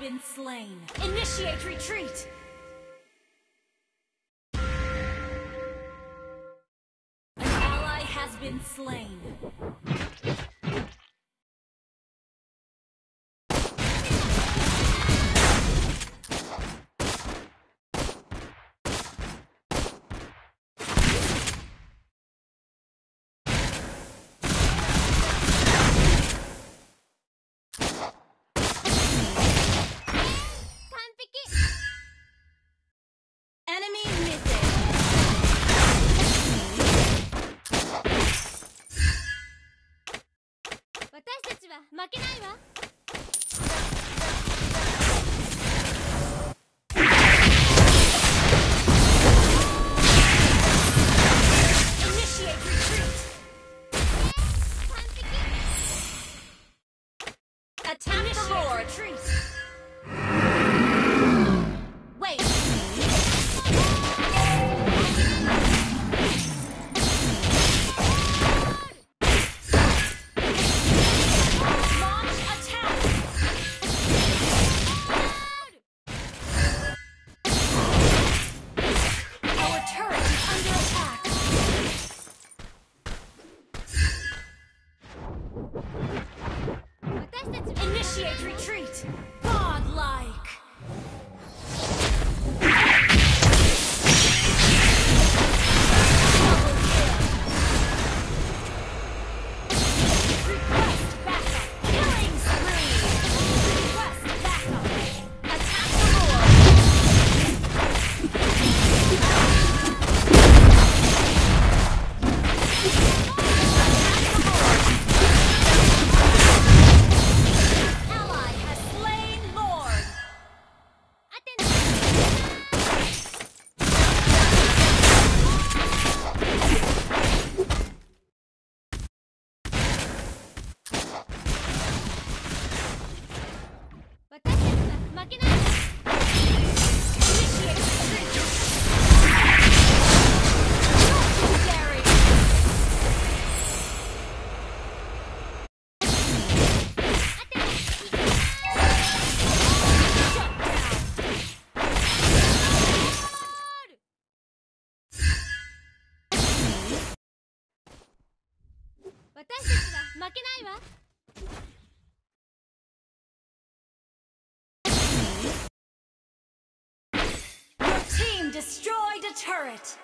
been slain. Initiate retreat! An ally has been slain. Enemy missing. 私たちは負けないわ。Initiate retreat! 完璧。 Attack the Lord! Retreat! Wait! Launch attack! Our turret is under attack! Initiate retreat! Godlike! Request backup! Killing spree! Request backup! Attack the Lord! Ally has slain Lord! アテナ私たちは負けないわ。 Initiate retreat! Legendary! Shut down! 私たちは負けないわ。 Your team destroyed a turret!